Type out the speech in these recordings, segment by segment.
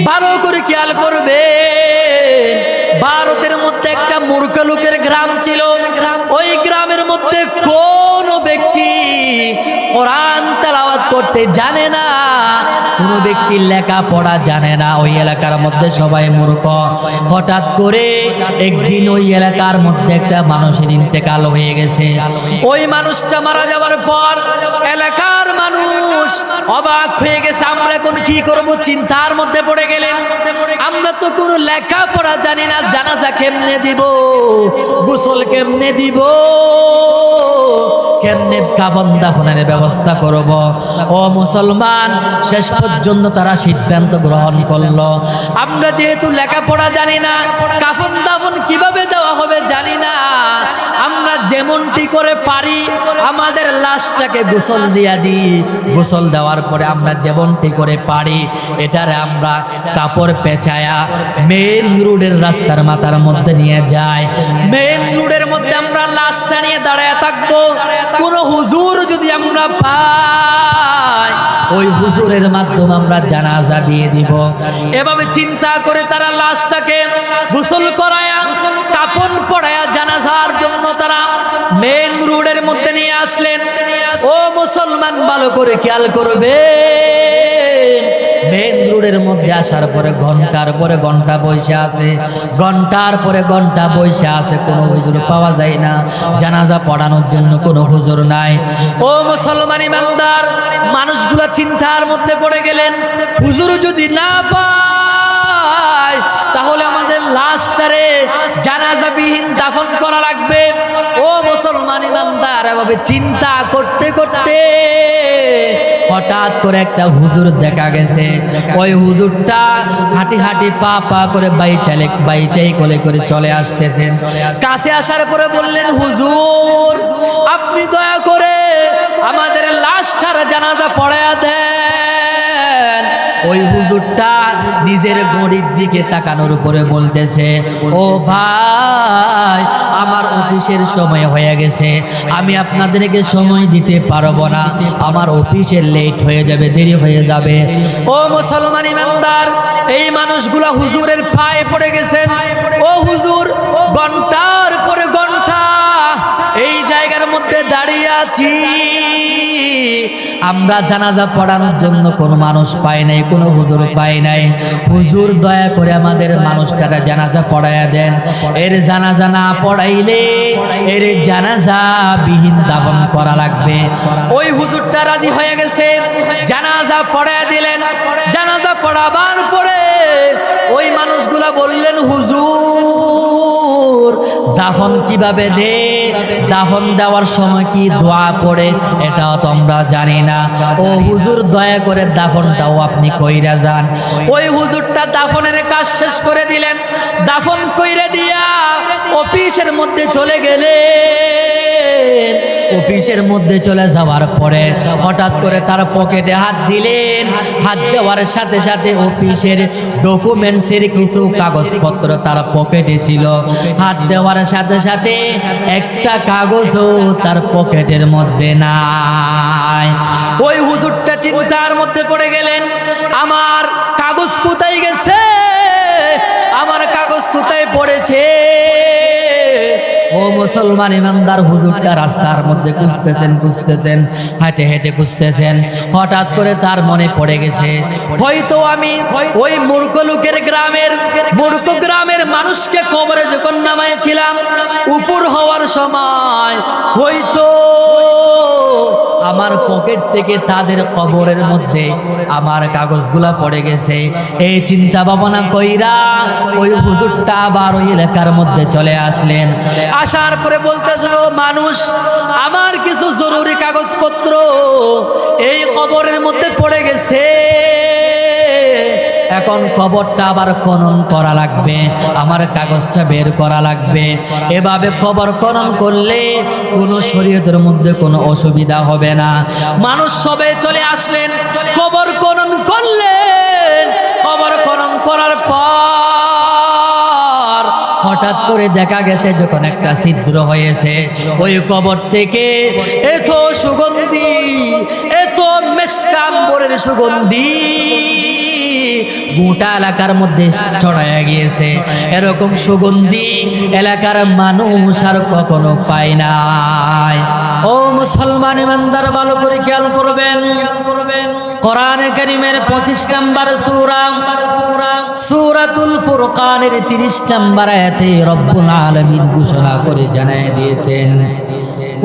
ভালো করে খেয়াল করবেন। ভারতের মধ্যে একটা মূর্খ লোকের গ্রাম ছিল। ওই গ্রামের মধ্যে কোন ব্যক্তি কোরআন তেলাওয়াত করতে জানে না, কোন ব্যক্তি লেখাপড়া জানে না। ওই এলাকার মধ্যে সবাই মূর্খ। হঠাৎ করে একদিন ওই এলাকার মধ্যে একটা মানুষের ইন্তেকাল হয়ে গেছে। ওই মানুষটা মারা যাওয়ার পর এলাকার মানুষ অবাক হয়ে গেছে। আমরা এখন কি করব, চিন্তার মধ্যে পড়ে গেলেন। আমরা তো কোনো লেখাপড়া জানি না, জানাজা কেমনে দিব, গোসল কেমনে দিব, কেমনে কাফন দাফনের ব্যবস্থা করব। ও মুসলমান, শেষ পর্যন্ত তারা সিদ্ধান্ত গ্রহণ করলো, আমরা যেহেতু লেখাপড়া জানি না, কাফন দাফন কিভাবে দেওয়া হবে জানি না, আমরা যেমনটি করে পারি আমাদের লাশটাকে গোসল দিয়া দিই। গোসল দেওয়ার পরে আমরা যেমনটি করে পারি এটারে আমরা কাপড় পেঁচায়া মেইন রোডের রাস্তার মাথার মধ্যে নিয়ে যাই। মেইন রোডের মধ্যে আমরা লাশটা নিয়ে দাঁড়ায় থাকবো। কোন হুজুর যদি আমরা পাই, ওই হুজুরের মাধ্যমে আমরা জানাজা দিয়ে দিব। এভাবে চিন্তা করে তারা লাশটাকে গোসল করায়া কাফন পরায়া জানাজার জন্য তারা মেইন রোডের মধ্যে নিয়ে আসলেন। ও মুসলমান, ভালো করে খেয়াল করবেন। মেইন রোডের মধ্যে আসার পরে ঘন্টার পরে ঘন্টা বসে আছে, ঘন্টার পরে ঘন্টা বসে আছে, কোনো হুজুর পাওয়া যায় না। জানাজা পড়ানোর জন্য কোনো হুজুর নাই। ও মুসলমান ইমানদার, মানুষগুলা চিন্তার মধ্যে পড়ে গেলেন। হুজুর যদি না পায় তাহলে আমাদের লাশটারে জানাজাবিহীন দাফন করা লাগবে। ও মুসলমান ইমানদার, এভাবে চিন্তা করতে করতে হঠাৎ করে একটা হুজুর দেখা গেছে। ওই হুজুরটা হাঁটি হাঁটি পা পা করে বাইচাই কোলে করে চলে আসতেছেন। কাছে আসার পরে বললেন, হুজুর আপনি দয়া করে আমাদের লাশটার জানাজা পড়ায়া দেন। ওই হুজুরটা নিজের ঘড়ির দিকে তাকানোর উপরে বলতেছে, ও ভাই, আমার অফিসের সময় হয়ে গেছে, আমি আপনাদেরকে সময় দিতে পারবো না, আমার অফিসের লেট হয়ে যাবে, দেরি হয়ে যাবে। ও মুসলমান ইমানদার, এই মানুষগুলা হুজুরের পায়ে পড়ে গেছেন। ও হুজুর, ঘন্টার পরে ঘন্টা এই জায়গার মধ্যে দাঁড়িয়ে আছি, আমরা জানাজা পড়ানোর জন্য কোনো মানুষ পাই নাই, কোনো হুজুর পাই নাই। হুজুর দয়া করে আমাদের মানুষটাকে জানাজা পড়াইয়া দেন। এর জানাজা না পড়াইলে এর জানাজা বিহীন দাফন করা লাগবে। ওই হুজুরটা রাজি হয়ে গেছে, জানাজা পড়াইয়া দিলেন। জানাজা পড়াবার পরে ওই মানুষগুলা বললেন, হুজুর দাফন কিভাবে দে, দাফন দেওয়ার সময় কি দোয়া পড়ে এটাও তো আমরা জানি না। ও হুজুর দয়া করে দাফনটাও আপনি কইরা যান। ওই হুজুরটা দাফনের কাজ শেষ করে দিলেন। দাফন কইরা দিয়া অফিসের মধ্যে চলে গেলেন। অফিসের মধ্যে চলে যাওয়ার পরে হঠাৎ করে তার পকেটে হাত দিলেন। হাত দেওয়ার সাথে সাথে অফিসের ডকুমেন্টসের কিছু কাগজপত্র তার পকেটে ছিল। হাত দেওয়ার সাথে সাথে একটা কাগজও তার পকেটের মধ্যে নাই। ওই হুজুরটা চিন্তার মধ্যে পড়ে গেলেন, আমার কাগজ কোথায় গেছে, আমার কাগজ কোথায় পড়েছে। ও মুসলমান ইমানদার, হুজুরটা রাস্তার মধ্যে খুঁজতেছেন, হেঁটে হেঁটে খুঁজতেছেন। হঠাৎ করে তার মনে পড়ে গেছে, হয়তো আমি ওই মূর্খ লোকের মূর্খ গ্রামের মানুষকে কবরে যখন নামাইছিলাম, উপর হওয়ার সময় হয়তো আমার পকেট থেকে তাদের কবরের মধ্যে আমার কাগজগুলা পড়ে গেছে। এই চিন্তা ভাবনা কইরা ওই হুজুরটা আবার ওই এলাকার মধ্যে চলে আসলেন। আসার পরে বলতেছিল, মানুষ আমার কিছু জরুরি কাগজপত্র এই কবরের মধ্যে পড়ে গেছে, এখন কবরটা আবার খনন করা লাগবে, আমার কাগজটা বের করা লাগবে। এভাবে কবর খনন করলে কোনো শরীয়তের মধ্যে কোনো অসুবিধা হবে না। মানুষ সবাই চলে আসলেন, কবর খনন করলেন। কবর খনন করার পর হঠাৎ করে দেখা গেছে যখন একটা ছিদ্র হয়েছে, ওই কবর থেকে এত সুগন্ধি, এত মেশক আম্বরের সুগন্ধি গোটা এলাকার মধ্যে ছড়ায়া গিয়েছে। এরকম সুগন্ধি এলাকার মানুষ আর কখনো পায় নাই। ও মুসলমান ইমানদার, ভালো করে খেয়াল করবেন। কোরআনে কারীমের 25 নম্বর সূরা সূরাতুল ফুরকানের 30 নম্বর আয়াতে রব্বুল আলামিন ঘোষণা করে জানায় দিয়েছেন,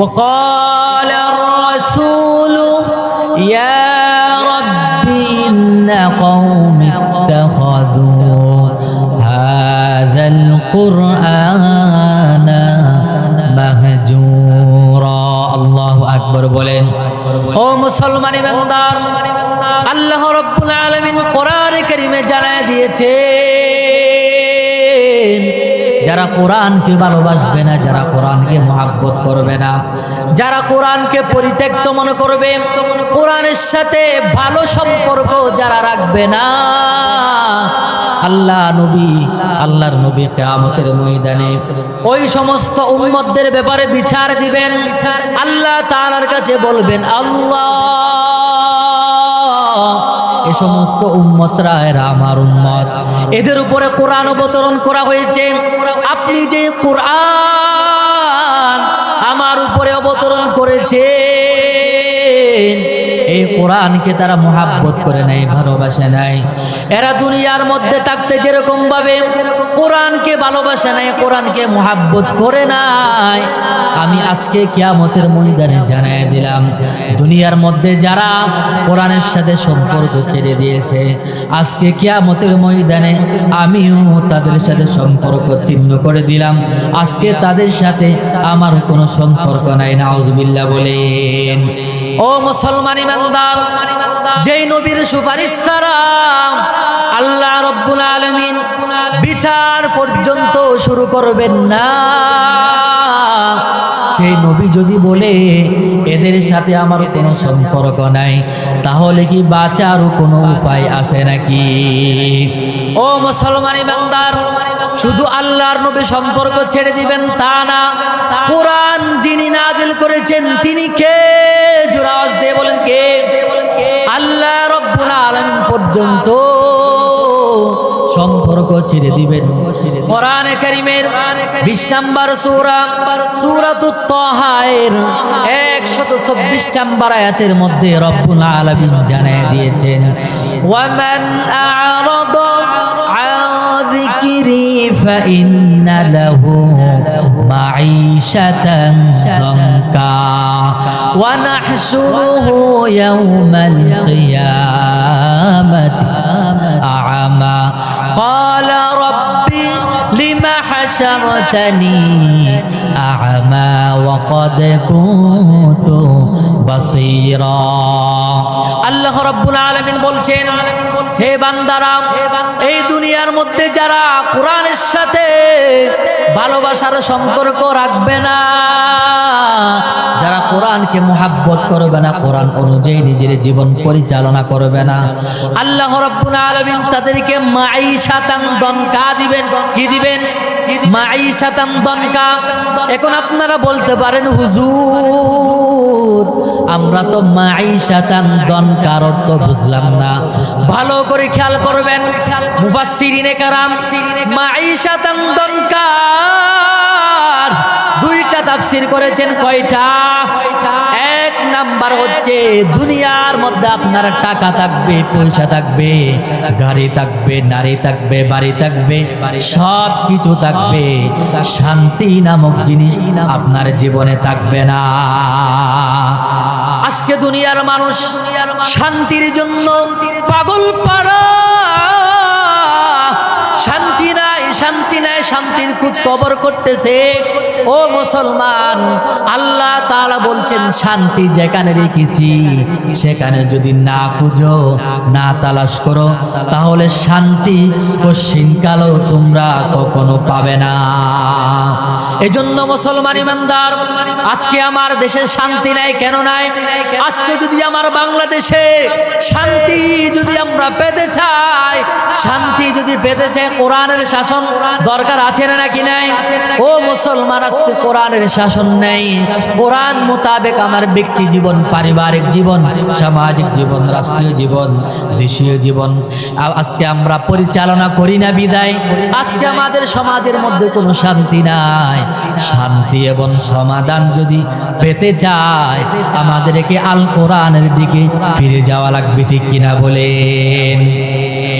وقال الرسول يا رب إن قوم اتخذوا هذا القرآن مهجورا। আল্লাহু আকবার বলেন। ও মুসলমান ইমানদার, আল্লাহ রাব্বুল আলামিন কোরআনে কারীমে জানায় দিয়েছেন, যারা কোরআনকে ভালোবাসবে না, যারা কোরআনকে মহব্বত করবে না, যারা কোরআনকে পরিত্যক্ত মনে করবে, কোরআনের সাথে ভালো সম্পর্ক যারা রাখবে না, আল্লাহর নবী কিয়ামতের ময়দানে ওই সমস্ত উম্মতদের ব্যাপারে বিচার দিবেন। আল্লাহ তাআলার কাছে বলবেন, আল্লাহ, এ সমস্ত উম্মতরা এরা আমার উম্মত, এদের উপরে কোরআন অবতরণ করা হয়েছে। আপনি যে কোরআন আমার উপরে অবতরণ করেছেন, এই কোরআনকে তারা মুহাব্বত করে নাই, ভালোবাসে নাই। এরা দুনিয়ার মধ্যে থাকতে যেরকম ভাবে কোরআনকে ভালোবাসে নাই, কোরআনকে মুহাব্বত করে নাই, আমি আজকে কিয়ামতের ময়দানে জানায় দিলাম, দুনিয়ার মধ্যে যারা কোরআনের সাথে সম্পর্ক ছেড়ে দিয়েছে, আজকে কিয়ামতের ময়দানে আমিও তাদের সাথে সম্পর্ক ছিন্ন করে দিলাম। আজকে তাদের সাথে আমার কোনো সম্পর্ক নাই। নাউজুবিল্লাহ বলেন। ও মুসলমান ইমানদার, যেই নবীর সুপারিশ ছাড়া আল্লাহ রাব্বুল আলামিন বিচার পর্যন্ত শুরু করবেন না, সেই নবী যদি বলে এদের সাথে আমার কোনো সম্পর্ক নাই, তাহলে কি বাঁচার কোনো উপায় আছে নাকি? ও মুসলমান ইমানদার, শুধু আল্লাহর নবী সম্পর্ক ছেড়ে দিবেন তা না, কোরআন যিনি নাজিল করেছেন তিনি কে? জোরে আওয়াজ দিয়ে বলেন কে? আল্লাহ রাব্বুল আলামিন পর্যন্ত সম্পর্ক ছেড়ে দিবেন। কোরআনে কারীমের 20 নম্বর সূরা সূরাতুত তাহা এর 124 নম্বর আয়াতের মধ্যে রব্বুল আলামিন জানিয়ে দিয়েছেন, ওয়ামান আ'রাদা আন যিকরি ফাইন্না লাহু মাঈশাতান দানকা ওয়া নাহশুরুহু ইয়াওমাল কিয়ামাতি আ'মা قال ربي لما حشرتني أعمى وقد كنت بصيرا। আল্লাহ রাব্বুল আলামিন বলছেন, হে বান্দারা, এই দুনিয়ার মধ্যে যারা কোরআনের সাথে ভালোবাসার সম্পর্ক রাখবে না, যারা কোরআনকে মুহাব্বত করবে না, কোরআন অনুযায়ী নিজের জীবন পরিচালনা করবে না, আল্লাহ রাব্বুল আলামিন তাদেরকে মাঈশাতান দনকা দিবেন। কি দিবেন? মাঈশাতান দনকা। এখন আপনারা বলতে পারেন, হুজুর, আমরা তো মাঈশাতান দনকার অর্থ বুঝলাম না। ভালো করে খেয়াল করবেন, মুফাসসিরিনে কেরাম মাঈশাতান দনকার দুইটা তাফসীর করেছেন। কয়টা? এক নাম্বার হচ্ছে, দুনিয়ার মধ্যে আপনার টাকা থাকবে, পয়সা থাকবে, গাড়ি থাকবে, নারী থাকবে, বাড়ি থাকবে, সব কিছু থাকবে, শান্তি নামক জিনিস আপনার জীবনে থাকবে না। আজকে দুনিয়ার মানুষ শান্তির জন্য পাগল পারা, শান্তি নাই, শান্তি নাই, শান্তির খোঁজ খবর করতেছে। ও মুসলমান, আল্লাহ তাআলা বলছেন, শান্তি যেখানে রেখেছি সেখানে যদি না খুঁজো, না তালাশ করো, তাহলে শান্তি কশিনকালেও তোমরা কখনো পাবে না। এজন্য মুসলমান ইমানদার, আজকে আমার দেশে শান্তি নাই। কেন নাই? আজকে যদি আমার বাংলাদেশে শান্তি যদি আমরা আমরা পেতে চাই, শান্তি যদি পেতে চাই, কোরআনের শাসন দরকার আছে না নাকি নাই? ও মুসলমান, আজকে কোরআনের শাসন নেই। কোরআন মোতাবেক আমার ব্যক্তি জীবন, পারিবারিক জীবন, সামাজিক জীবন, রাষ্ট্রীয় জীবন, দেশীয় জীবন আজকে আমরা পরিচালনা করি না বিদায় আজকে আমাদের সমাজের মধ্যে কোনো শান্তি নাই। শান্তি এবং সমাধান যদি পেতে চায় আমাদেরকে আল কোরআনের দিকে ফিরে যাওয়া লাগবে, ঠিক কিনা বলেন?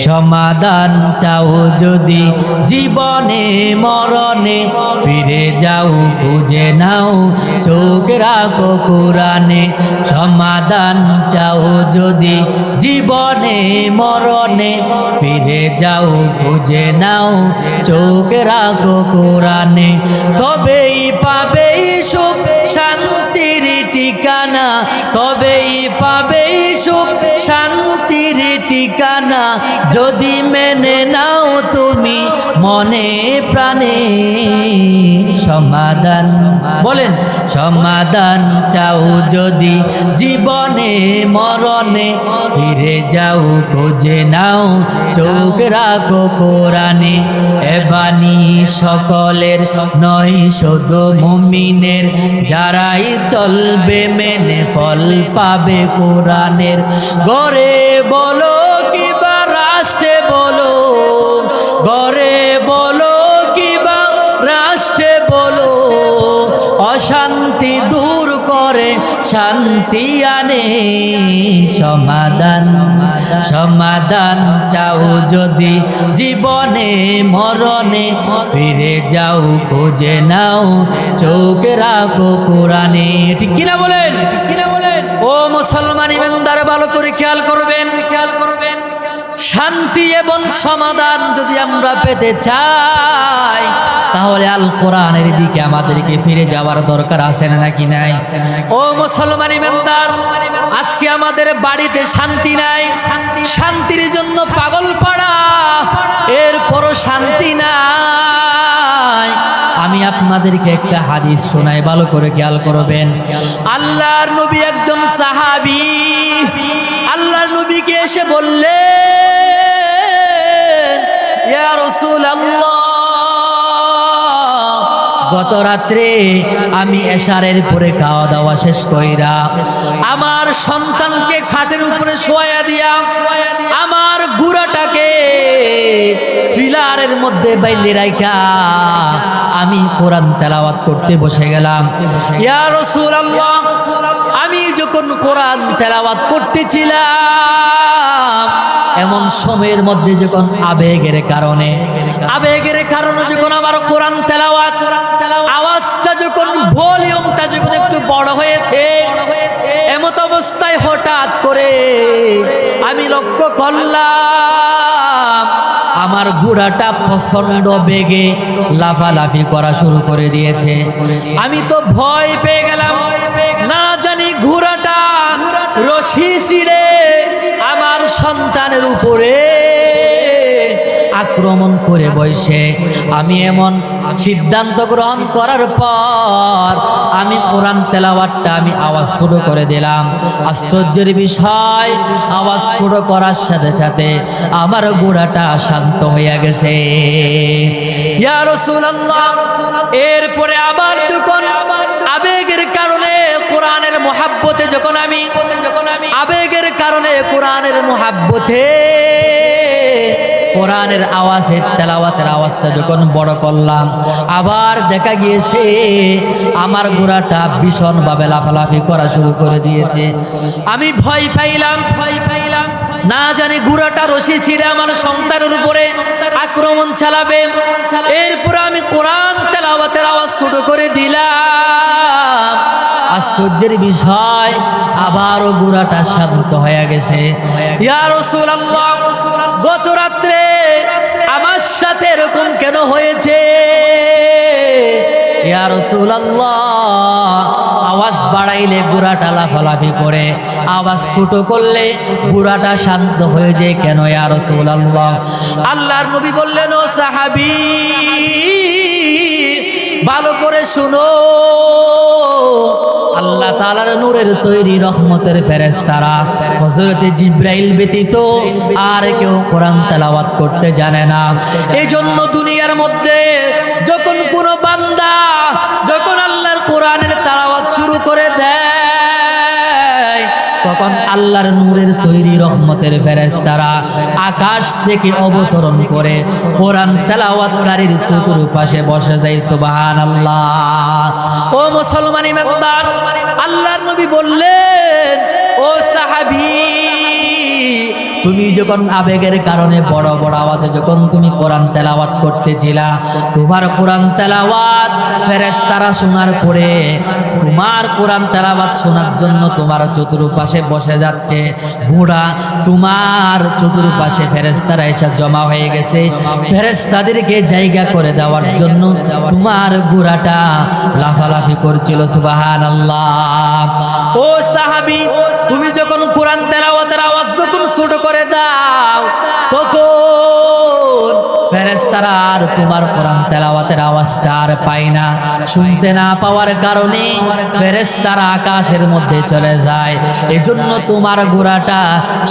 সমাধান চাও যদি জীবনে মরণে, ফিরে যাও খুঁজে নাও চোখ রাখো কোরআনে। সমাধান চাও যদি জীবনে মরণে, ফিরে যাও খুঁজে নাও চোখ রাখো কোরআনে। তবেই পাবে সুখ শান্তির ঠিকানা, তবেই পাবে সুখ শান্তির ঠিকানা, যদি মেনে নাও তুমি মনে প্রাণে। সমাধান বলেন, সমাধান চাও যদি জীবনে মরণে, ফিরে যাও খুঁজে নাও চোখ রাখো কোরআনে। এ বাণী সকলের নয় শুধু মুমিনের, যারাই চলবে মেনে ফল পাবে কোরআনের। গড়ে বলো কিবা রাষ্ট্রে বলো, গড়ে বলো কিবা রাষ্ট্রে বলো, অশান্তি দূর করে শান্তি আনে। সমাধান সমাধান চাও যদি জীবনে মরণে, ফিরে যাও খুঁজে নাও চোখ রাখো কোরআনে। ঠিক কিনা বলেন? ঠিক কিনা বলেন? ও মুসলমান ইমানদার, ভালো করে খেয়াল করবেন, খেয়াল করবেন। শান্তি এবং সমাধান যদি আমরা পেতে চাই তাহলে আল কোরআনের দিকে আমাদেরকে ফিরে যাওয়ার দরকার আছে না নাকি নাই? ও মুসলমান ইমানদার, আজকে আমাদের বাড়িতে শান্তি নাই, শান্তির জন্য পাগল পাড়া, এরপরও শান্তি নাই। আমি আপনাদেরকে একটা হাদিস শোনাই, ভালো করে খেয়াল করবেন। আল্লাহর নবী একজন সাহাবী, আল্লাহর নবীকে এসে বললেন, ইয়া রাসূলুল্লাহ, গত রাত্রে আমি এশারের পরে খাওয়া দাওয়া শেষ কইরা আমার সন্তানকে খাটের উপরে শোয়া দিয়া আমার গুড়াটাকে ফিলারের মধ্যে বাইন্ধে রাইখা আমি কোরআন তেলাওয়াত করতে বসে গেলাম। ইয়া রাসূলুল্লাহ, আমি যখন কোরআন তেলাওয়াত করতেছিলাম এমন সময়ের মধ্যে যখন আবেগের কারণে যখন আমার কোরআন তেলাওয়াত আওয়াজটা যখন ভলিউমটা যখন একটু বড় হয়েছে, এমত অবস্থায় হঠাৎ করে আমি লক্ষ্য করলাম আমার ঘোড়াটা প্রচন্ড বেগে লাফালাফি করা শুরু করে দিয়েছে। আমি তো ভয় পেয়ে গেলাম, না জানি ঘোড়াটা রশি ছিঁড়ে আমার সন্তানের উপরে আক্রমণ করে বসে। আমি এমন সিদ্ধান্ত গ্রহণ করার পর আমি কোরআন তেলাওয়াতটা আমি আওয়াজ শুরু করে দিলাম। আশ্চর্যের বিষয়, আওয়াজ শুরু করার সাথে সাথে আমার গোড়াটা শান্ত হয়ে গেছে। ইয়া রাসূলুল্লাহ, এরপরে আবার যখন আবেগের কারণে কোরআনের মুহাব্বতে যখন আমি আবেগের কারণে কোরআনের মুহাব্বতে কোরআনের আওয়াজের তেলাওয়াতের আওয়াজটা যখন বড় করলাম, আবার দেখা গিয়েছে আমার ঘোড়াটা ভীষণভাবে লাফালাফি করা শুরু করে দিয়েছে। আমি ভয় পাইলাম, না জানি ঘোড়াটা রশি ছিঁড়ে আমার সন্তানের উপরে আক্রমণ চালাবে। এরপর আমি কোরআন তেলাওয়াতের আওয়াজ শুরু করে দিলাম। আশ্চর্যের বিষয়, আবারও ঘোড়াটা শান্ত হয়ে গেছে। ইয়া রাসূলুল্লাহ, গত রাত্রে আমার সাথে এরকম কেন হয়েছে? ইয়া রাসূলুল্লাহ, আওয়াজ বাড়াইলে ঘোড়াটা লাফালাফি করে, আওয়াজ ছোট করলে ঘোড়াটা শান্ত হয়ে যায় কেন ইয়া রাসূলুল্লাহ? আল্লাহর নবী বললেন, ও সাহাবী, ভালো করে শুনো, আল্লাহ তাআলার নূরের তৈরি রহমতের ফেরেশতারা হযরতে জিবরাইল ব্যতীত আর কেউ কোরআন তেলাওয়াত করতে জানে না। এই জন্য দুনিয়ার মধ্যে যখন কোনো বান্দা যখন আল্লাহর কোরআনের তেলাওয়াত শুরু করে দেয়, তখন আল্লাহর নূরের তৈরি রহমতের ফেরেশতারা আকাশ থেকে অবতরণ করে কোরআন তেলাওয়াতকারীর চতুর্পাশে বসে যায়। সুবহানাল্লাহ। ও মুসলমান ইমানদার, আল্লাহর নবী বললেন, ও সাহাবী, তুমি যখন আবেগের কারণে বড় বড় আওয়াজে যখন তুমি কোরআন তেলাওয়াত করতেছিলা, তোমার কোরআন তেলাওয়াত ফেরেশতারা শোনার পরে তোমার কোরআন তেলাওয়াত শোনার জন্য তোমার চতুর্পাশে বসে যাচ্ছে ঘোড়া, তোমার চতুর্পাশে ফেরেশতারা এসে জমা হয়ে গেছে। ফেরেশতাদেরকে জায়গা করে দেওয়ার জন্য তোমার ঘোড়াটা লাফালাফি করছিল। সুবহানাল্লাহ। ও সাহাবী, তুমি যখন কোরআন তেলাওয়াতের আওয়াজ যখন ছোট করে দাও, তখন ফেরেশতারা আর তোমার কোরআন তেলাওয়াতের আওয়াজটা আর পায় না। শুনতে না পাওয়ার কারণে ফেরেশতারা আকাশের মধ্যে চলে যায়, এজন্য তোমার ঘোড়াটা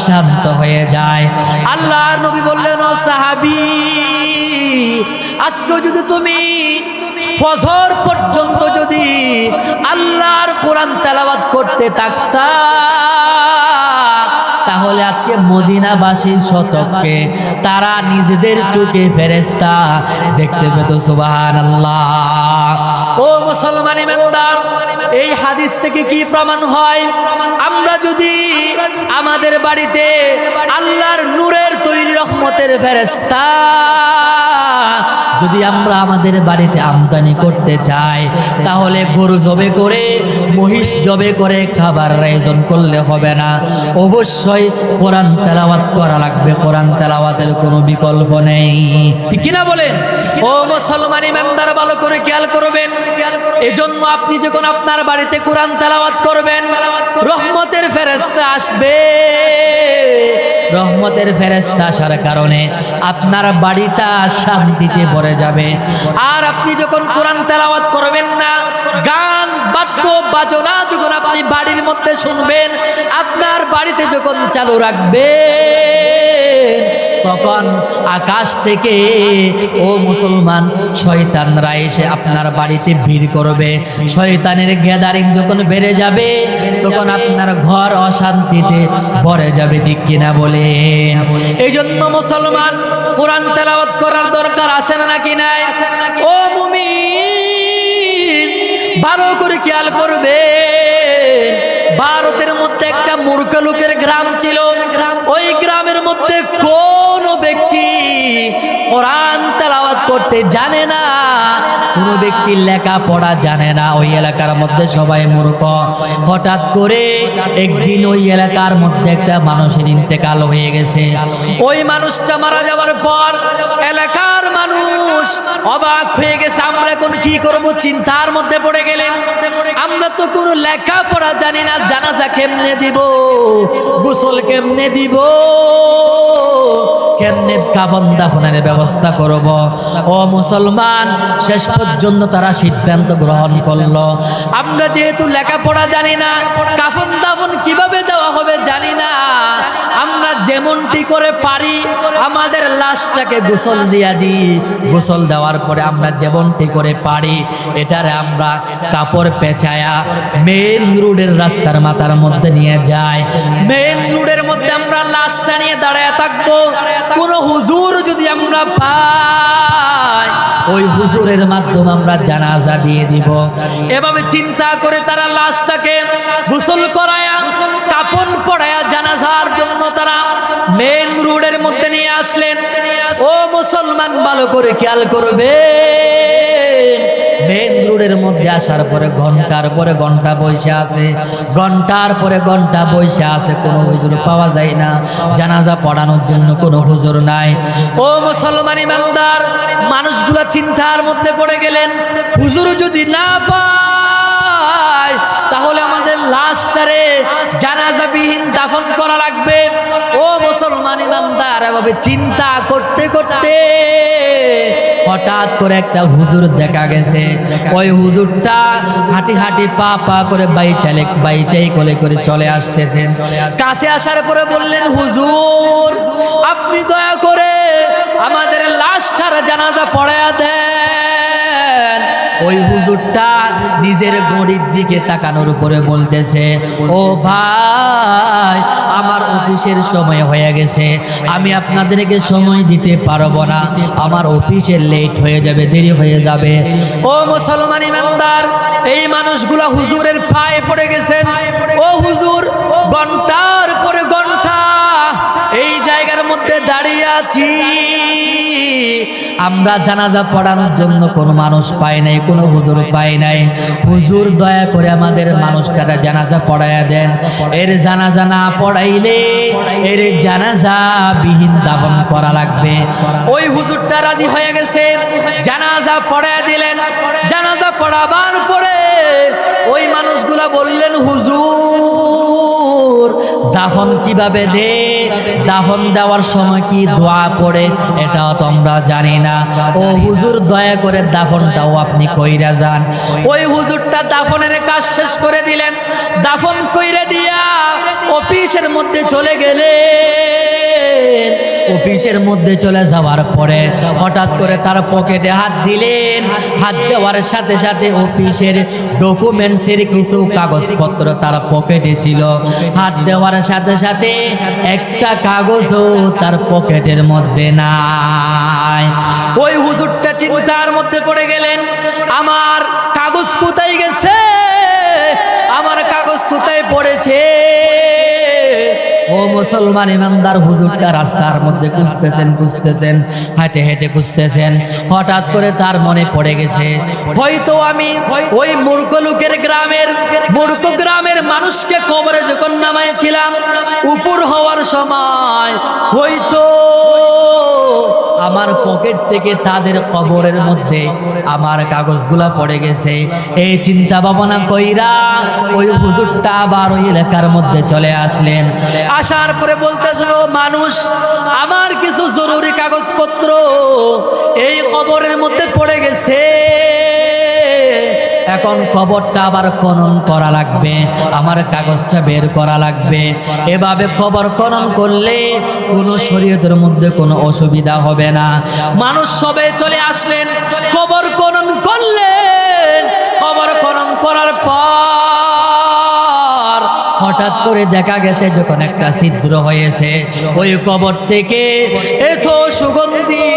শান্ত হয়ে যায়। আল্লাহর নবী বললেন, ও সাহাবী, আজকে যদি তুমি ফজর পর্যন্ত যদি আল্লাহর কোরআন তেলাওয়াত করতে থাকতা, তাহলে আজকে মদিনাবাসীর শতককে তারা নিজেদের চোখে ফেরেশতা দেখতে পেত। সুবহানাল্লাহ। ও মুসলমান ইমানদার, এই হাদিস থেকে কি প্রমাণ হয়? আমরা যদি আমাদের বাড়িতে আল্লাহর নূরের তৈরি রহমতের ফেরেশতা যদি আমরা আমাদের বাড়িতে আমদানি করতে চাই, তাহলে গরু জবে করে মহিষ জবে করে খাবার আয়োজন করলে হবে না, অবশ্যই কোরআন তেলাওয়াত করা লাগবে। কোরআন তেলাওয়াতের কোনো বিকল্প নেই, ঠিক কিনা বলেন? ও মুসলমান ইমানদার, ভালো করে খেয়াল করবেন। এজন্য আপনি যখন আপনার বাড়িতে কোরআন তেলাওয়াত করবেন, রহমতের ফেরেশতা আসবে। রহমতের ফেরেশতা আসার কারণে আপনার বাড়িটা শান্তিতে ভরে যাবে। আর আপনি যখন কোরআন তেলাওয়াত করবেন না, গান বাদ্য বাজনা যখন আপনি বাড়ির মধ্যে শুনবেন, আপনার বাড়িতে যখন চালু রাখবেন, তখন আকাশ থেকে, ও মুসলমান, শয়তানরা এসে আপনার বাড়িতে ভিড় করবে। শয়তানের গ্যাদারিং যখন বেড়ে যাবে, তখন আপনার ঘর অশান্তিতে ভরে যাবে, ঠিক কিনা বলেন? এই জন্য মুসলমান, কোরআন তেলাওয়াত করার দরকার আছে না নাকি নাই? ও মুমিন, ভালো করে খেয়াল করবেন। ভারতের মধ্যে একটা মূর্খ লোকের গ্রাম ছিল। ওই গ্রামের মধ্যে কোন ব্যক্তি কোরআন তেলাওয়াত করতে জানে না, কোন ব্যক্তি লেখাপড়া জানে না। ওই এলাকার মধ্যে সবাই মূর্খ। হঠাৎ করে একদিন ওই এলাকার মধ্যে একটা মানুষের ইন্তেকাল হয়ে গেছে। ওই মানুষটা মারা যাওয়ার পর এলাকার মানুষ অবাক হয়ে গেছে। আমরা এখন কি করব, চিন্তার মধ্যে পড়ে গেলেন। আমরা তো কোনো লেখাপড়া জানি না, জানাজা কেমনে দিব, গোসল কেমনে দিব, কেমনে কাফন দাফনের ব্যবস্থা করব। ও মুসলমান, শেষ পর্যন্ত তারা সিদ্ধান্ত গ্রহণ করলো, আমরা যেহেতু লেখাপড়া জানি না, কাফন দাফন কিভাবে দেওয়া হবে জানি না, আমরা যেমনটি করে পারি আমাদের লাশটাকে গোসল দিয়া দিই। গোসল দেওয়ার পরে আমরা যেমনটি করে পারি এটারে আমরা কাপড় পেঁচায়া মেইন রোডের রাস্তার মাথার মধ্যে নিয়ে যাই। মেইন রোডের মধ্যে আমরা লাশটা নিয়ে দাঁড়ায় থাকবো। কোন হুজুর যদি আমরা পাই, ওই হুজুরের মাধ্যমে আমরা জানাজা দিয়ে দিব। এভাবে চিন্তা করে তারা লাশটাকে গোসল করায়া কাফন পরায়া জানাজার জন্য তারা মেইন রোডের মধ্যে নিয়ে আসলেন। ও মুসলমান, ভালো করে খেয়াল করবেন। মেইন রোডের মধ্যে আসার পরে ঘন্টার পরে ঘন্টা বসে আছে, ঘন্টার পরে ঘন্টা বসে আছে, কোনো হুজুর পাওয়া যায় না। জানাজা পড়ানোর জন্য কোনো হুজুর নাই। ও মুসলমান ইমানদার, মানুষগুলা চিন্তার মধ্যে পড়ে গেলেন, হুজুর যদি না পায় তাহলে আমাদের লাশটারে জানাজাবিহীন দাফন করা লাগবে। ও মুসলমান ইমানদার, এভাবে চিন্তা করতে করতে হঠাৎ করে একটা হুজুর দেখা গেছে। ওই হুজুরটা হাঁটি হাঁটি পা পা করে বাইচাই কোলে করে চলে আসতেছেন। কাছে আসার পরে বললেন, হুজুর আপনি দয়া করে আমাদের লাশটার জানাজা পড়ায়া দেন। ওই হুজুরটা নিজের গড়ির দিকে তাকানোর উপরে বলতেছে, ও ভাই আমার অফিসের সময় হয়ে গেছে, আমি আপনাদেরকে সময় দিতে পারবো না, আমার অফিসের লেট হয়ে যাবে, দেরি হয়ে যাবে। ও মুসলমান ইমানদার, এই মানুষগুলা হুজুরের পায়ে পড়ে গেছেন। ও হুজুর ঘন্টার পরে ঘন্টা এই জায়গার মধ্যে দাঁড়িয়ে আছি, আমরা জানাজা পড়ানোর জন্য কোনো মানুষ পাই নাই, কোনো হুজুর পাই নাই। হুজুর দয়া করে আমাদের মানুষটারা জানাজা পড়ায়া দেন। এর জানাজা না পড়াইলে এর জানাজা বিহীন দাফন করা লাগবে। ওই হুজুরটা রাজি হয়ে গেছে, জানাজা পড়ায়া দিলেন। জানাজা পড়াবার পরে ওই মানুষগুলা বললেন, হুজুর দাফন কিভাবে দে, দাফন দেওয়ার সময় কি দোয়া পড়ে এটাও তো আমরা জানি না। ও হুজুর দয়া করে দাফনটাও আপনি কইরা যান। ওই হুজুরটা দাফনের কাজ শেষ করে দিলেন। দাফন কইরা দিয়া অফিসের মধ্যে চলে গেলেন। অফিসের মধ্যে চলে যাওয়ার পরে হঠাৎ করে তার পকেটে হাত দিলেন। হাত দেওয়ার সাথে সাথে অফিসের ডকুমেন্টসের কিছু কাগজপত্র তার পকেটে ছিল। হাত দেওয়ার সাথে সাথে একটা কাগজও তার পকেটের মধ্যে নাই। ওই হুজুরটা চিন্তার মধ্যে পড়ে গেলেন, আমার কাগজ কোথায় গেছে, আমার কাগজ কোথায় পড়েছে। ও মুসলমান ইমানদার, হুজুরটা রাস্তার মধ্যে খুঁজতেছেন, হেঁটে হেঁটে খুঁজতেছেন। হঠাৎ করে তার মনে পড়ে গেছে, হয়তো আমি ওই মূর্খ লোকের মূর্খ গ্রামের মানুষকে কবরে যখন নামাইছিলাম উপর হওয়ার সময় হয়তো আমার পকেট থেকে তাদের কবরের মধ্যে আমার কাগজগুলা পড়ে গেছে। এই চিন্তা ভাবনা কইরা ওই হুজুরটা আবার ওই এলাকার মধ্যে চলে আসলেন। আসার পরে বলতেছিল, মানুষ আমার কিছু জরুরি কাগজপত্র এই কবরের মধ্যে পড়ে গেছে, এখন কবরটা আবার খনন করা লাগবে, আমার কাগজটা বের করা লাগবে। এভাবে কবর খনন করলে কোনো শরীয়তের মধ্যে কোনো অসুবিধা হবে না। মানুষ সবে চলে আসলেন, কবর খনন করলেন। কবর খনন করার পর হঠাৎ করে দেখা গেছে যখন একটা ছিদ্র হয়েছে, ওই কবর থেকে এত সুগন্ধি,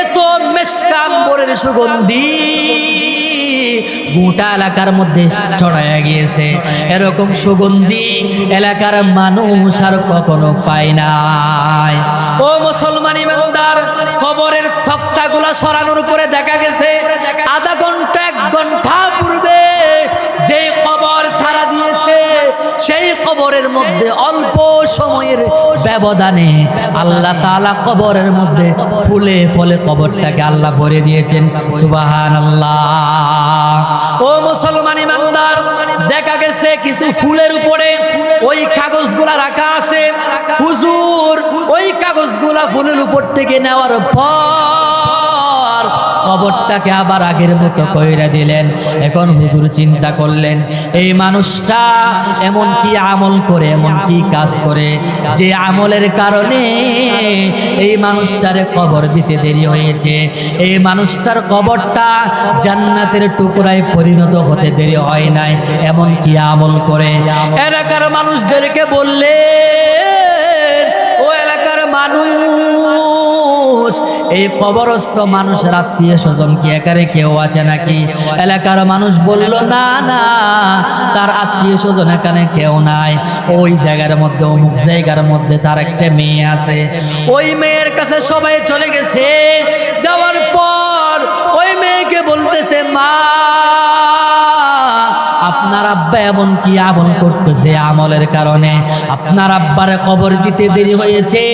এত মেশকা আম্বরের সুগন্ধি গোটা এলাকার মধ্যে ছড়ায়া গিয়েছে। এরকম সুগন্ধি এলাকার মানুষ আর কখনো পায় নাই। ও মুসলমান ইমানদার, কবরের তক্তাগুলা সরানোর পরে দেখা গেছে আধা ঘন্টা 1 ঘন্টা পূর্বে যে কবর ছাড়া দিয়েছে সেই কবরের মধ্যে অল্প সময়ের ব্যবধানে আল্লাহ তাআলা কবরের মধ্যে ফুলে ফলে কবরটাকে আল্লাহ ভরে দিয়েছেন। সুবহানাল্লাহ। ও মুসলমান ইমানদার, দেখা গেছে কিছু ফুলের উপরে ওই কাগজগুলা রাখা আছে। হুজুর ওই কাগজগুলা ফুলের উপর থেকে নেওয়ার পর কবরটাকে আবার আগের মতো কইরা দিলেন। এখন হুজুর চিন্তা করলেন, এই মানুষটা এমন কি আমল করে, এমন কি কাজ করে যে আমলের কারণে এই মানুষটারে কবর দিতে দেরি হয়েছে, এই মানুষটার কবরটা জান্নাতের টুকরায় পরিণত হতে দেরি হয় নাই, এমন কি আমল করে। এলাকার মানুষদেরকে বললেন, ও এলাকার মানুষ, এই কবরস্থ মানুষের আত্মীয় স্বজন কি একারে কেউ আছে নাকি? এলাকার মানুষ বলল, না না, তার আত্মীয় স্বজন এখানে কেউ নাই। ওই জায়গার মধ্যে, অমুক জায়গার মধ্যে তার একটা মেয়ে আছে, ওই মেয়ের কাছে সবাই চলে গেছে। যাওয়ার পর ওই মেয়েকে বলতেছে, মা আপনার আব্বা এমন কি আমল করতেছে, আমলের কারণে আপনার আব্বার কবর দিতে দেরি হয়েছে,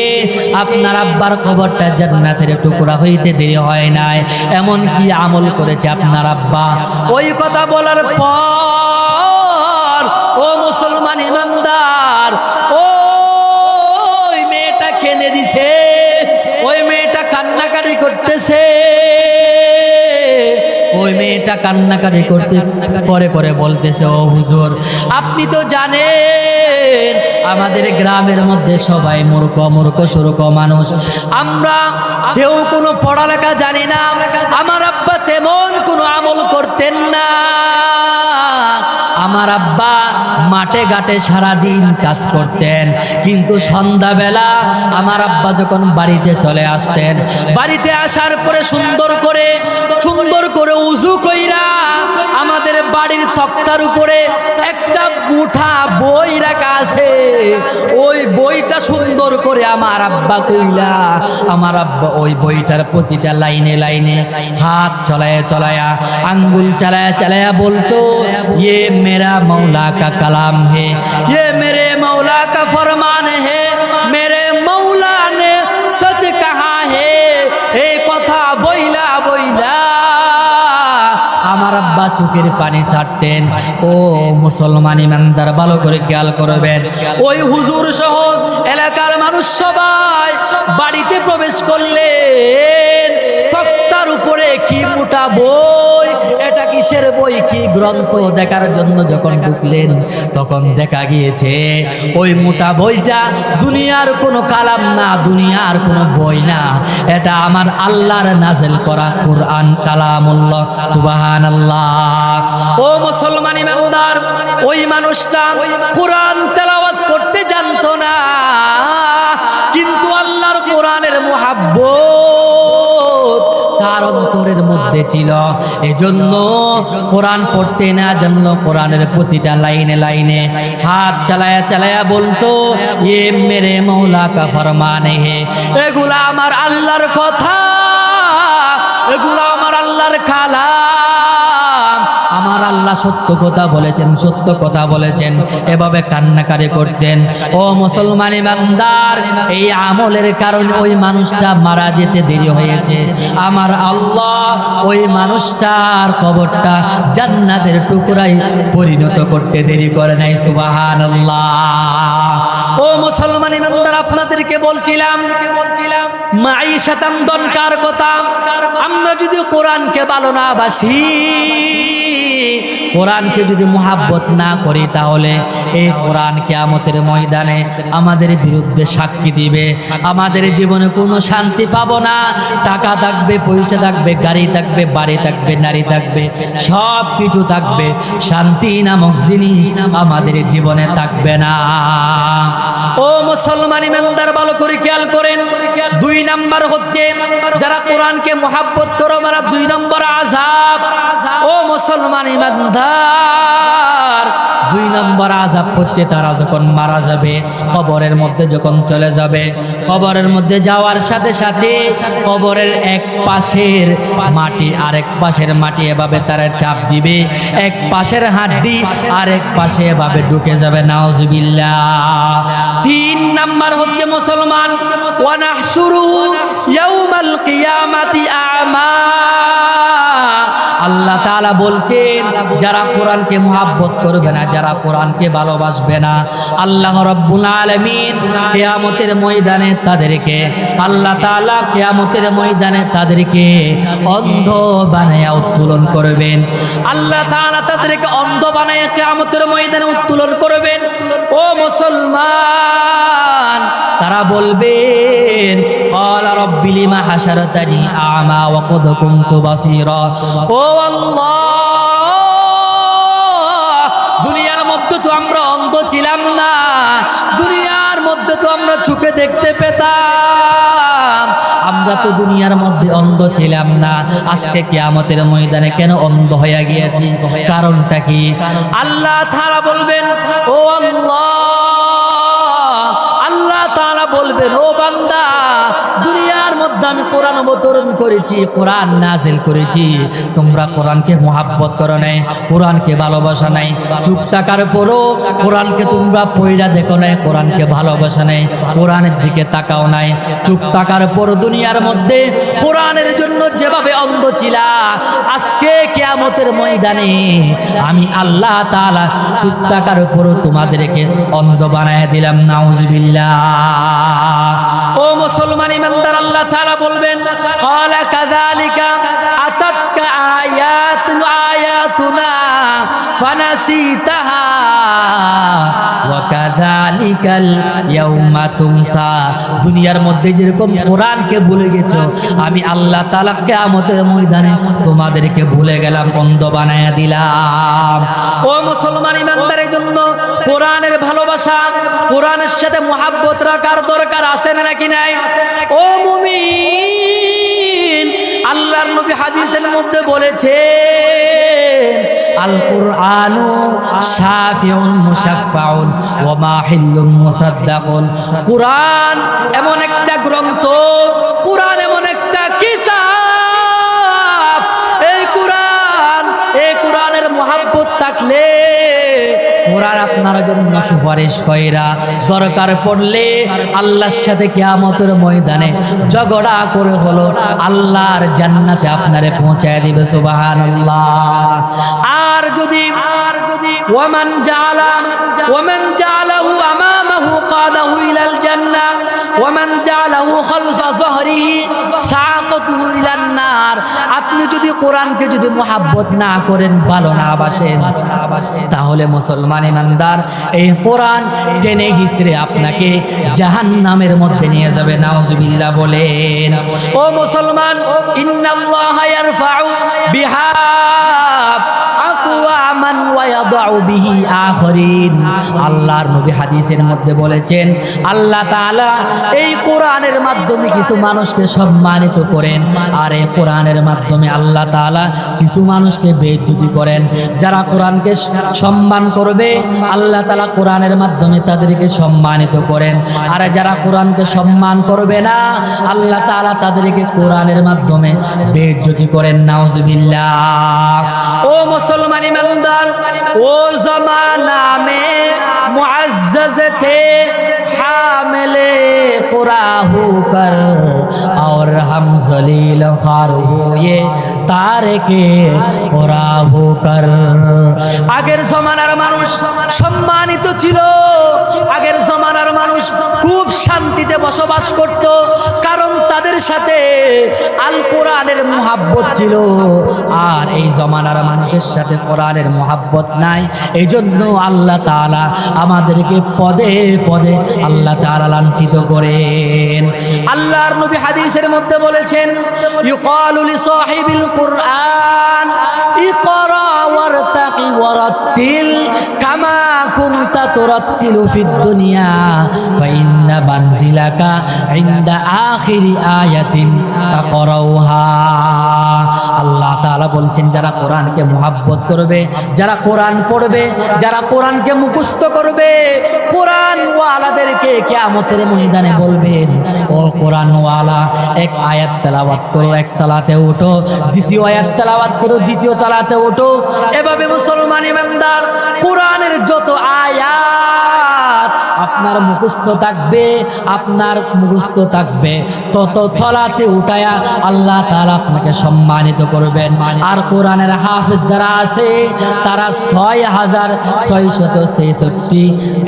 আপনার আব্বার কবরটা জান্নাতের টুকরা হইতে দেরি হয় নাই, এমন কি আমল করেছে আপনার আব্বা? ওই কথা বলার পর ও মুসলমান ইমানদার, ওই মেয়েটা কেঁদে দিছে, ওই মেয়েটা কান্নাকাটি করতেছে। মেয়েটা কান্নাকাটি করতে করে করে বলতেছে, ও হুজুর, আপনি তো জানেন আমাদের গ্রামের মধ্যে সবাই মূর্খ মূর্খ সুরূখ মানুষ, আমরা কেউ কোনো পড়ালেখা জানি না, আমার আব্বা তেমন কোনো আমল করতেন না, আমার আব্বা মাঠে ঘাটে সারাদিন কাজ করতেন, কিন্তু সন্ধ্যাবেলা আমার আব্বা যখন বাড়িতে চলে আসতেন, বাড়িতে আসার পরে সুন্দর করে উজু কইরা আমাদের বাড়ির তক্তার উপরে একটা মুঠা বই রাখা আছে, ওই বইটা সুন্দর করে আমার আব্বা কইলা, আমার আব্বা ওই বইটার প্রতিটা লাইনে লাইনে হাত চলায়া আঙ্গুল চালায়া বলতো, ये मेरा मौला का कलाम है, ये मेरे मौला का फरमान है, मेरे मौला ने सच कहा है। এই কথা বইলা আমার আব্বা চোখের পানি ছাড়তেন। ও মুসলমান ইমানদার, ভালো করে খেয়াল করবেন, ওই হুজুর সহ এলাকার মানুষ সবাই বাড়িতে প্রবেশ করলেন, তক্তার উপরে কি মোটা বই, এটা কিসের বই, কি গ্রন্থ দেখার জন্য যখন ঢুকলেন, তখন দেখা গিয়েছে ওই মোটা বইটা দুনিয়ার কোনো কালাম না, দুনিয়ার কোনো বই না, এটা আমার আল্লাহর নাজেল করা কুরআন কালামুল্লাহ। সুবহানাল্লাহ। ও মুসলমান ইমানদার, ওই মানুষটা কুরআন তেলাওয়াত করতে জানতো না, কিন্তু আল্লাহর কোরআনের মুহাব্বত তার অন্তরের মধ্যে ছিল, এজন্য কোরআন পড়তে না জানলো, কোরআনের প্রতিটা লাইনে লাইনে হাত চালায়া বলতো, ये मेरे मौला का फरमान है। এগুলা আমার আল্লাহর কথা, এগুলা আমার আল্লাহর কালাম, আমার আল্লাহ সত্য কথা বলেছেন, এভাবে কান্নাকারি করতেন। ও মুসলমান ইমানদার, এই আমলের কারণে ওই মানুষটা মারা যেতে দেরি হয়েছে, আমার আল্লাহ ওই মানুষটার কবরটা জান্নাতের টুকরায় পরিণত করতে দেরি করে নাই। সুবহানাল্লাহ। ও মুসলমান ইমানদার, আপনাদেরকে বলছিলাম মাঈশাতান দনকার কথা। আমরা যদি কোরআনকে ভালো না বাসি, কোরআনকে যদি মুহাব্বত না করি, তাহলে এই কোরআন কিয়ামতের ময়দানে আমাদের বিরুদ্ধে সাক্ষী দিবে, আমাদের জীবনে কোনো শান্তি পাবো না। টাকা থাকবে, পয়সা থাকবে, গাড়ি থাকবে, বাড়ি থাকবে, নারী থাকবে, সব কিছু থাকবে, শান্তি নামক জিনিস আমাদের জীবনে থাকবে না। ও মুসলমান ইমানদার, ভালো করে খেয়াল করেন, 2 নাম্বার হচ্ছে যারা কোরআনকে মুহাব্বত করো, মারা 2 নম্বর আযাব। ও মুসলমান ইমানদার, 2 নম্বর আযাব হচ্ছে তারা যখন মারা যাবে, কবরের মধ্যে যখন চলে যাবে, কবরের মধ্যে যাওয়ার সাথে সাথে কবরের এক পাশের মাটি আরেক পাশের মাটি এভাবে তারা চাপ দিবে, এক পাশের হাড্ডি আরেক পাশে এভাবে ঢুকে যাবে। নাউজুবিল্লাহ। 3 নাম্বার হচ্ছে মুসলমান, ওয়া নাহশুরুহু ইয়াউমাল কিয়ামাতি আ'মা। আল্লাহ তাআলা বলছেন, যারা কোরআনকে মুহাব্বত করবে না, যারা কোরআনকে ভালোবাসবে না, আল্লাহ রাব্বুল আলামিন কিয়ামতের ময়দানে তাদেরকে, আল্লাহ তাআলা কিয়ামতের ময়দানে তাদেরকে অন্ধ বানায়া উত্তোলন করবেন। আল্লাহ তাআলা তাদেরকে অন্ধ বানায়া কিয়ামতের ময়দানে উত্তোলন করবেন। ও মুসলমান, তারা বলবেন, ক্বালা রাব্বি লিমা হাশারতানি আ'মা ওয়া ক্বাদ কুনতু বাসীরা। ও আল্লাহ, দুনিয়ার মধ্যে তো আমরা অন্ধ ছিলাম না, দুনিয়ার মধ্যে তো আমরা চোখে দেখতে পেতাম, আমরা তো দুনিয়ার মধ্যে অন্ধ ছিলাম না, আজকে কিয়ামতের ময়দানে কেন অন্ধ হয়ে গিয়েছি? কারণটা কি? আল্লাহ তাআলা বলবেন, ও আল্লাহ, আল্লাহ তাআলা বলবেন, ও বান্দা, দুনিয়ার মধ্যে আমি কোরআন অবতরণ করেছি, কোরআন নাজিল করেছি, তোমরা কোরআনকে মুহাব্বত করো নাই, কোরআনকে ভালোবাসা নাই, চুপ থাকার পরও কোরআনকে তোমরা পয়রা দেখো নাই, কোরআনকে ভালোবাসা নাই, কোরআনের দিকে তাকাও নাই, চুপ থাকার পর দুনিয়ার মধ্যে কোরআনের জন্য যেভাবে অন্ধ ছিলা, আজকে কিয়ামতের ময়দানে আমি আল্লাহ তাআলা চুপ থাকার পরও তোমাদেরকে অন্ধ বানায় দিলাম। নাউজুবিল্লাহ। ও মুসলমান ইমানদার, আল্লাহ তাআলা বলবেন, ক্বালা কাযালিকা আতাতকা আয়াতুনা ফানাসিতাহা ওয়া কাযালিকাল ইয়াউমা তুমসা। দুনিয়ার মধ্যে যেরকম কোরআনকে ভুলে গেছো, আমি আল্লাহ তাআলা কিয়ামতের ময়দানে তোমাদেরকে ভুলে গেলাম, অন্ধ বানায়া দিলাম। ও মুসলমান ইমানদারের জন্য কোরআনের ভালোবাসা, কোরআনের সাথে মুহাব্বত রাখার দরকার আছে না নাকি নাই? ও মুমিন, আল্লাহর নবী হাদিসের মধ্যে বলেছেন, আল কুরআনু শাফিউন মুশাফফাউন ওয়া মাহিল্লুন মুসাদ্দাকুন। কুরআন এমন একটা গ্রন্থ, কুরআন এমন একটা কিতাব, এই কুরআনের মুহাব্বত থাকলে কোরআন আপনার জন্য সুপারিশ কইরা দরকার পড়লে আল্লাহর সাথে কিয়ামতের ময়দানে ঝগড়া করে হলো আল্লাহর জান্নাতে আপনারে পৌঁছায় দিবে। সুবহানাল্লাহ। আর যদি ওয়ামান জাআলাহু আমামাহু কাদাহু ইলাল জান্নাহ ওয়ামান জাআলাহু খালফা যহরিহি সাকাতুহু ইলান নার। আপনি যদি কোরআনকে যদি মুহাব্বত না করেন, ভালো না বাসেন, তাহলে মুসলমান ইমানদার এই কোরআন টেনে হিচড়ে আপনাকে জাহান্নামের মধ্যে নিয়ে যাবে। নাউজুবিল্লাহ বলেন। ও মুসলমান, ইন্নাল্লাহা ইয়ারফাউ বিহা আকওয়ামান ওয়া ইয়াদউ বিহি আখরিন। আল্লাহর নবী হাদিসের মধ্যে বলেছেন, আল্লাহ তাআলা এই কোরআনের মাধ্যমে কিছু মানুষকে সম্মানিত করেন, আর এই কোরআনের মাধ্যমে আল্লাহ তাআলা কিছু মানুষকে বেইজ্জতি করেন। যারা কোরআনকে সম্মান করবে, আল্লাহ তাআলা কোরআনের মাধ্যমে তাদেরকে সম্মানিত করেন, আর যারা কোরআনকে সম্মান করবে না, আল্লাহ তাআলা তাদেরকে কোরআনের মাধ্যমে বেইজ্জতি করেন। নাউজুবিল্লাহ। ও মুসলমান ইমানদার, ও জামানা মে মুআজ্জাজ থে হামিলে কুরা হোকর और हम जलील खार हुए तारके कुरा होकर। আগের জমানার মানুষ সম্মানিত ছিল, আগের জমানার মানুষ খুব শান্তিতে বসবাস করত, কারণ তাদের সাথে আল কোরআনের মুহাব্বত ছিল। আর এই জমানার মানুষের সাথে কোরআনের মুহাব্বত নাই, এই জন্য আল্লাহ তাআলা আমাদেরকে পদে পদে আল্লাহ তাআলা লাঞ্ছিত করেন। আল্লাহর নবী হাদিসের মধ্যে বলেছেন, ইউকালু লিসাহিবিল কুরআন ইকরা ওয়ারতাকি ওয়ারাত্তিল কামা কুনতা তুরাত্তিলু ফিদ দুনিয়া ফাইন্না বানজিলাকা ইনদা আখিরি আয়াতিন তাকরাউহা। আল্লাহ তাআলা বলছেন, যারা কোরআনকে মুহাব্বত করবে, যারা কোরআন পড়বে, যারা কোরআনকে মুখস্থ করবে, কোরআন ওয়ালাদেরকে কিয়ামতের ময়দানে বলবেন, ও কোরআন ওয়ালা, এক আয়াত তেলাওয়াত করো, এক তলাতে ওঠো, দ্বিতীয় আয়াত তেলাওয়াত করো, দ্বিতীয় তলাতে ওঠো। এভাবে মুসলমান ইমানদার কোরআনের যত আয়াত আপনার মুখস্থ থাকবে, আপনার মুখস্থ থাকবে, তত তলাতে উঠায়া আল্লাহ তাআলা আপনাকে সম্মানিত করবেন। আর কোরআনের হাফেজ যারা আছে তারা ৬৬৬৬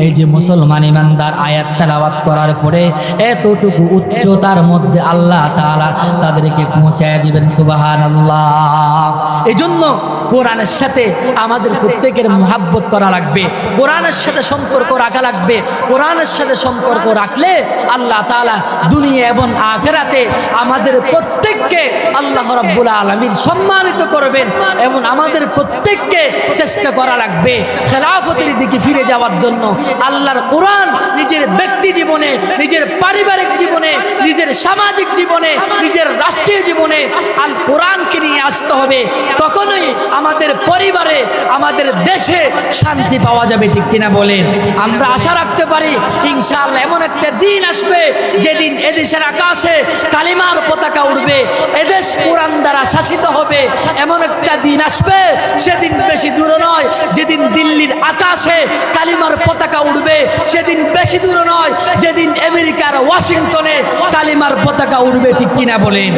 এই যে মুসলমান ইমানদার আয়াত তেলাওয়াত করার পরে এতটুকু উচ্চতার মধ্যে আল্লাহ তাআলা তাদেরকে পৌঁছায় দিবেন। সুবহানাল্লাহ। এই জন্য কোরআনের সাথে আমাদের প্রত্যেকের মুহাব্বত করা লাগবে, কোরআনের সাথে সম্পর্ক রাখা লাগবে। কোরআনের সাথে সম্পর্ক রাখলে আল্লাহ তাআলা দুনিয়া এবং আখিরাতে আমাদের প্রত্যেককে আল্লাহ রাব্বুল আলামিন সম্মানিত করবেন, এবং আমাদের প্রত্যেককে চেষ্টা করা লাগবে খেলাফতের দিকে ফিরে যাওয়ার জন্য। আল্লাহর কোরআন নিজের ব্যক্তি জীবনে, নিজের পারিবারিক জীবনে, নিজের সামাজিক জীবনে, নিজের রাষ্ট্রীয় জীবনে আল কোরআনকে নিয়ে আসতে হবে। তখনই আমাদের পরিবারে, আমাদের দেশে শান্তি পাওয়া যাবে। ঠিক কিনা বলেন? আমরা আশা রাখতে পারি ইনশাআল্লাহ এমন একটা দিন আসবে যেদিন এদেশের আকাশে কালিমার পতাকা উড়বে, এদেশ কোরআন দ্বারা শাসিত হবে। এমন একটা দিন আসবে, সেদিন বেশি দূর নয়, যেদিন দিল্লির আকাশে কালিমার পতাকা উড়বে। সেদিন বেশি দূর নয়, যেদিন আমেরিকার ওয়াশিংটনে কালিমার পতাকা উড়বে। ঠিক কিনা বলেন?